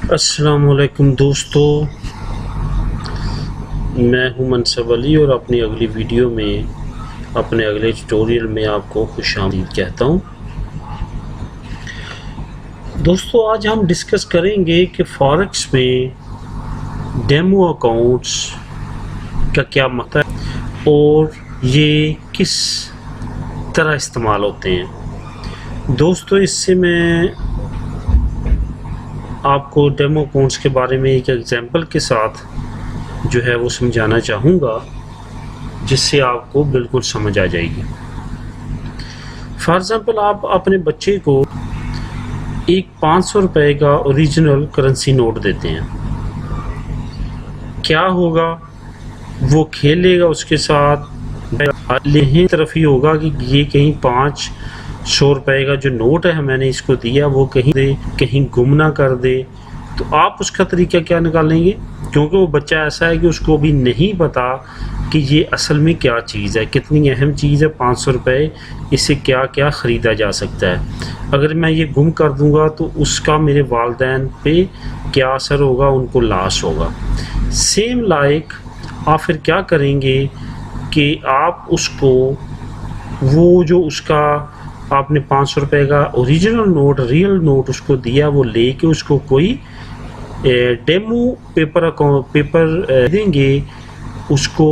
अस्सलामुअलैकुम दोस्तों, मैं हूं मनसब अली और अपनी अगली वीडियो में अपने अगले ट्यूटोरियल में आपको खुशामदीद कहता हूं। दोस्तों, आज हम डिस्कस करेंगे कि फॉरेक्स में डेमो अकाउंट्स का क्या मतलब है और ये किस तरह इस्तेमाल होते हैं। दोस्तों, इससे मैं आपको डेमो अकाउंट्स के बारे में एक एग्जांपल के साथ जो है वो समझाना चाहूँगा, जिससे आपको बिल्कुल समझ आ जाएगी। फॉर एग्ज़ाम्पल, आप अपने बच्चे को एक 500 रुपये का ओरिजिनल करेंसी नोट देते हैं। क्या होगा, वो खेलेगा उसके साथ, लेकिन तरफ ही होगा कि ये कहीं 500 रुपये का जो नोट है मैंने इसको दिया वो कहीं गुम ना कर दे। तो आप उसका तरीका क्या निकालेंगे, क्योंकि वो बच्चा ऐसा है कि उसको भी नहीं पता कि ये असल में क्या चीज़ है, कितनी अहम चीज़ है। 500 रुपये, इससे क्या क्या ख़रीदा जा सकता है। अगर मैं ये गुम कर दूंगा तो उसका मेरे वालिदैन पे क्या असर होगा, उनको लॉस होगा। सेम लाइक आप फिर क्या करेंगे कि आप उसको वो जो उसका आपने 500 रुपये का ओरिजिनल नोट, रियल नोट उसको दिया, वो लेके उसको कोई डेमो पेपर देंगे उसको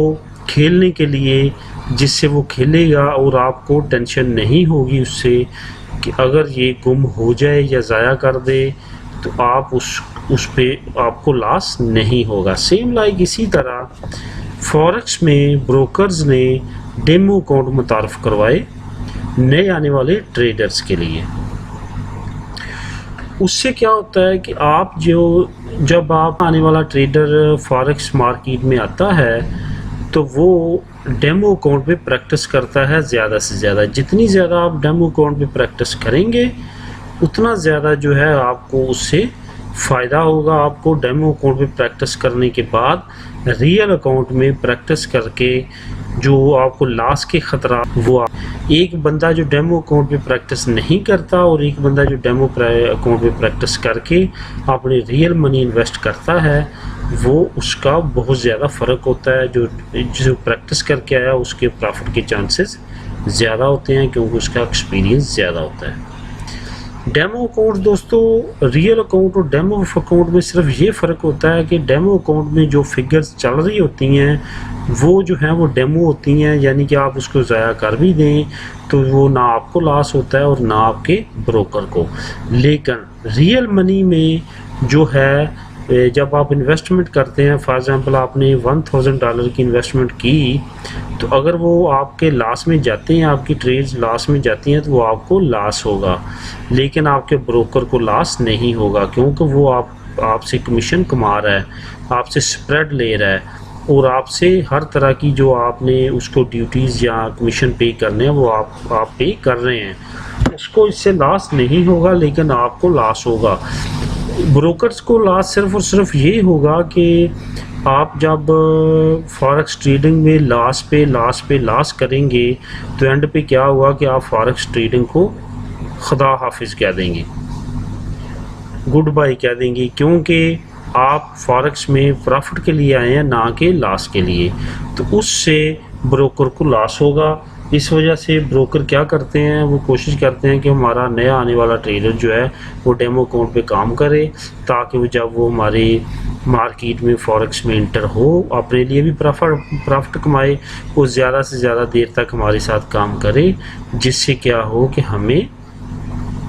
खेलने के लिए, जिससे वो खेलेगा और आपको टेंशन नहीं होगी उससे कि अगर ये गुम हो जाए या ज़ाया कर दे तो आप उस पे आपको लॉस नहीं होगा। सेम लाइक इसी तरह फॉरेक्स में ब्रोकर्स ने डेमो अकाउंट मुतारफ़ करवाए नए आने वाले ट्रेडर्स के लिए। उससे क्या होता है कि जब आप आने वाला ट्रेडर फॉरेक्स मार्केट में आता है तो वो डेमो अकाउंट पे प्रैक्टिस करता है ज़्यादा से ज़्यादा। जितनी ज़्यादा आप डेमो अकाउंट पे प्रैक्टिस करेंगे उतना ज़्यादा जो है आपको उससे फ़ायदा होगा। आपको डेमो अकाउंट पे प्रैक्टिस करने के बाद रियल अकाउंट में प्रैक्टिस करके जो आपको लॉस के ख़तरा वो एक बंदा जो डेमो अकाउंट पे प्रैक्टिस नहीं करता और एक बंदा जो डेमो अकाउंट पे प्रैक्टिस करके अपने रियल मनी इन्वेस्ट करता है, वो उसका बहुत ज़्यादा फ़र्क होता है। जो प्रैक्टिस करके आया उसके प्रॉफिट के चांसेस ज़्यादा होते हैं, क्योंकि उसका एक्सपीरियंस ज़्यादा होता है। डेमो अकाउंट दोस्तों, रियल अकाउंट और डेमो अकाउंट में सिर्फ ये फ़र्क होता है कि डेमो अकाउंट में जो फिगर्स चल रही होती हैं वो जो है वो डेमो होती हैं, यानी कि आप उसको ज़ाया कर भी दें तो वो ना आपको लॉस होता है और ना आपके ब्रोकर को। लेकिन रियल मनी में जो है जब आप इन्वेस्टमेंट करते हैं, फॉर एग्ज़ाम्पल आपने $1000 की इन्वेस्टमेंट की, तो अगर वो आपके लॉस में जाते हैं, आपकी ट्रेड्स लॉस में जाती हैं, तो वो आपको लॉस होगा, लेकिन आपके ब्रोकर को लॉस नहीं होगा, क्योंकि वो आपसे कमीशन कमा रहा है, आपसे स्प्रेड ले रहा है और आपसे हर तरह की जो आपने उसको ड्यूटीज़ या कमीशन पे करने हैं वो आप पे कर रहे हैं। उसको इससे लॉस नहीं होगा, लेकिन आपको लॉस होगा। ब्रोकर्स को लॉस सिर्फ और सिर्फ ये होगा कि आप जब फॉरेक्स ट्रेडिंग में लॉस करेंगे तो एंड पे क्या हुआ कि आप फॉरेक्स ट्रेडिंग को खुदा हाफिज़ कह देंगे, गुड बाय कह देंगे, क्योंकि आप फॉरेक्स में प्रॉफिट के लिए आए हैं, ना कि लॉस के लिए। तो उससे ब्रोकर को लॉस होगा। इस वजह से ब्रोकर क्या करते हैं, वो कोशिश करते हैं कि हमारा नया आने वाला ट्रेडर जो है वो डेमो अकाउंट पे काम करे, ताकि जब वो हमारे मार्केट में फॉरेक्स में इंटर हो, अपने लिए भी प्रॉफिट कमाए और ज़्यादा से ज़्यादा देर तक हमारे साथ काम करे, जिससे क्या हो कि हमें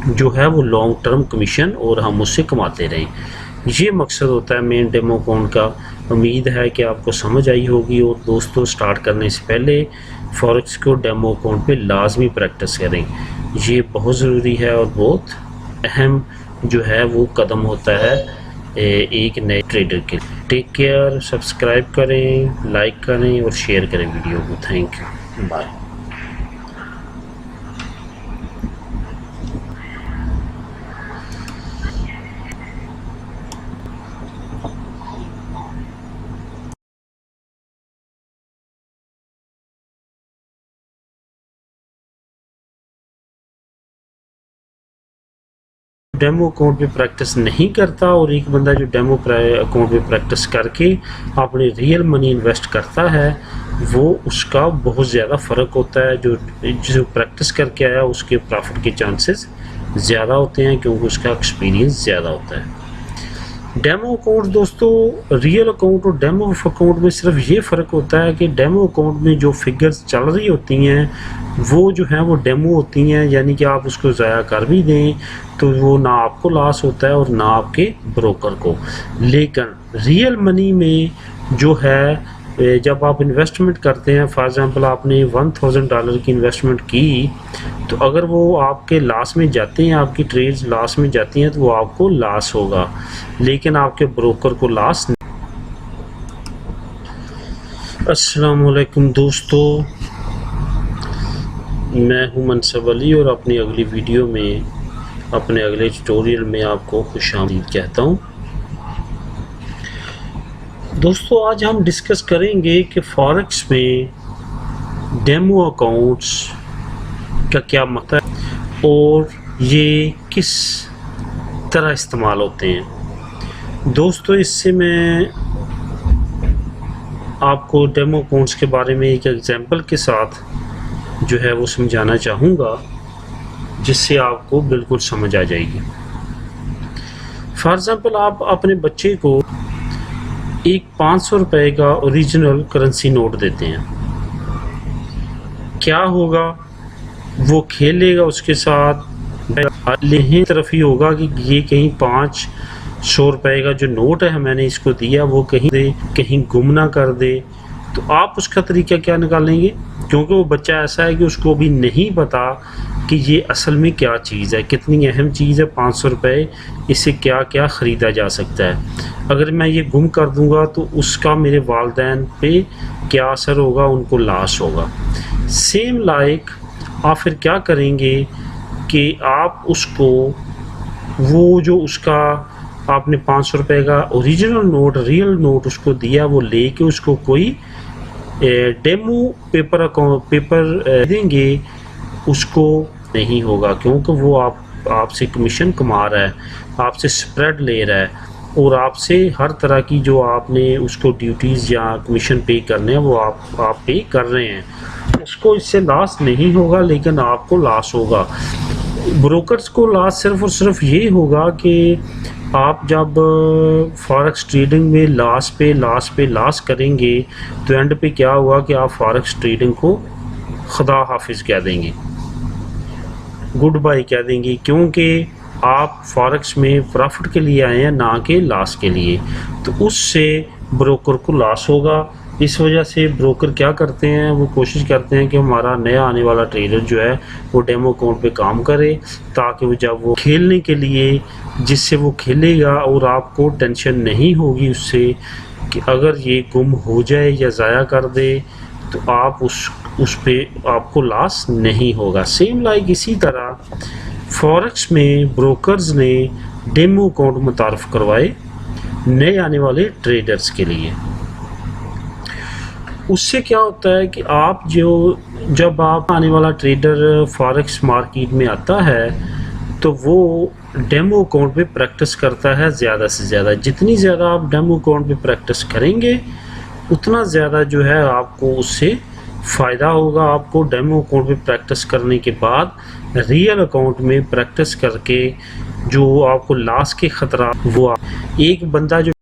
जो है वो लॉन्ग टर्म कमीशन और हम उससे कमाते रहें। ये मकसद होता है मेन डेमो अकाउंट का। उम्मीद है कि आपको समझ आई होगी। और दोस्तों, स्टार्ट करने से पहले फॉरेक्स को डेमो अकाउंट पे लाजमी प्रैक्टिस करें। ये बहुत ज़रूरी है और बहुत अहम जो है वो कदम होता है एक नए ट्रेडर के लिए। टेक केयर, सब्सक्राइब करें, लाइक करें और शेयर करें वीडियो को। Thank you, bye. Demo account पे प्रैक्टिस नहीं करता और एक बंदा जो डेमो अकाउंट पे प्रैक्टिस करके अपने रियल मनी इन्वेस्ट करता है, वो उसका बहुत ज़्यादा फ़र्क होता है। जो प्रैक्टिस करके आया उसके प्रॉफिट के चांसेस ज़्यादा होते हैं क्योंकि उसका एक्सपीरियंस ज़्यादा होता है। डेमो अकाउंट दोस्तों, रियल अकाउंट और डेमो अकाउंट में सिर्फ ये फ़र्क होता है कि डेमो अकाउंट में जो फिगर्स चल रही होती हैं वो जो है वो डेमो होती हैं, यानी कि आप उसको ज़ाया कर भी दें तो वो ना आपको लॉस होता है और ना आपके ब्रोकर को। लेकिन रियल मनी में जो है जब आप इन्वेस्टमेंट करते हैं, फॉर एग्ज़ाम्पल आपने $1000 की इन्वेस्टमेंट की, तो अगर वो आपके लॉस में जाते हैं, आपकी ट्रेड्स लॉस में जाती हैं, तो वो आपको लॉस होगा, लेकिन आपके ब्रोकर को लॉस नहीं। अस्सलाम वालेकुम दोस्तों, मैं हूं मनसब अली और अपनी अगली वीडियो में, अपने अगले ट्यूटोरियल में आपको खुशामदीद कहता हूं। दोस्तों, आज हम डिस्कस करेंगे कि फॉरेक्स में डेमो अकाउंट्स का क्या मतलब है और ये किस तरह इस्तेमाल होते हैं। दोस्तों, इससे मैं आपको डेमो अकाउंट्स के बारे में एक एग्जांपल के साथ जो है वो समझाना चाहूँगा, जिससे आपको बिल्कुल समझ आ जाएगी। फॉर एग्ज़ाम्पल आप अपने बच्चे को एक 500 रुपये का ओरिजिनल करेंसी नोट देते हैं, क्या होगा, वो खेलेगा उसके साथ, लेकिन तरफ ही होगा कि ये कहीं 500 रुपये का जो नोट है मैंने इसको दिया वो कहीं गुम ना कर दे। तो आप उसका तरीका क्या निकालेंगे, क्योंकि वो बच्चा ऐसा है कि उसको भी नहीं पता कि ये असल में क्या चीज़ है, कितनी अहम चीज़ है 500 रुपये, इससे क्या क्या ख़रीदा जा सकता है। अगर मैं ये गुम कर दूंगा तो उसका मेरे वालिदैन पे क्या असर होगा, उनको लॉस होगा। सेम लाइक आप फिर क्या करेंगे कि आप उसको वो जो उसका आपने 500 रुपये का ओरिजिनल नोट, रियल नोट उसको दिया, वो लेके उसको कोई डेमो पेपर देंगे, उसको नहीं होगा, क्योंकि वो आपसे कमीशन कमा रहा है, आपसे स्प्रेड ले रहा है और आपसे हर तरह की जो आपने उसको ड्यूटीज़ या कमीशन पे करने हैं वो आप पे कर रहे हैं। उसको इससे लॉस नहीं होगा, लेकिन आपको लॉस होगा। ब्रोकर्स को लॉस सिर्फ और सिर्फ ये होगा कि आप जब फॉरेक्स ट्रेडिंग में लॉस करेंगे तो एंड पे क्या हुआ कि आप फॉरेक्स ट्रेडिंग को खुदा हाफिज़ कह देंगे, गुड बाय कह देंगे, क्योंकि आप फॉरेक्स में प्रॉफिट के लिए आए हैं, ना कि लॉस के लिए। तो उससे ब्रोकर को लॉस होगा। इस वजह से ब्रोकर क्या करते हैं, वो कोशिश करते हैं कि हमारा नया आने वाला ट्रेडर जो है वो डेमो अकाउंट पे काम करे, ताकि वो जब वो खेलने के लिए, जिससे वो खेलेगा और आपको टेंशन नहीं होगी उससे कि अगर ये गुम हो जाए या ज़ाया कर दे तो आप उस पे आपको लॉस नहीं होगा। सेम लाइक इसी तरह फॉरेक्स में ब्रोकर्स ने डेमो अकाउंट मुतारफ़ करवाए नए आने वाले ट्रेडर्स के लिए। उससे क्या होता है कि जब आप आने वाला ट्रेडर फॉरेक्स मार्केट में आता है तो वो डेमो अकाउंट पे प्रैक्टिस करता है ज़्यादा से ज़्यादा। जितनी ज़्यादा आप डेमो अकाउंट पे प्रैक्टिस करेंगे उतना ज़्यादा जो है आपको उससे फ़ायदा होगा। आपको डेमो अकाउंट पे प्रैक्टिस करने के बाद रियल अकाउंट में प्रैक्टिस करके जो आपको लॉस के ख़तरा, वो एक बंदा जो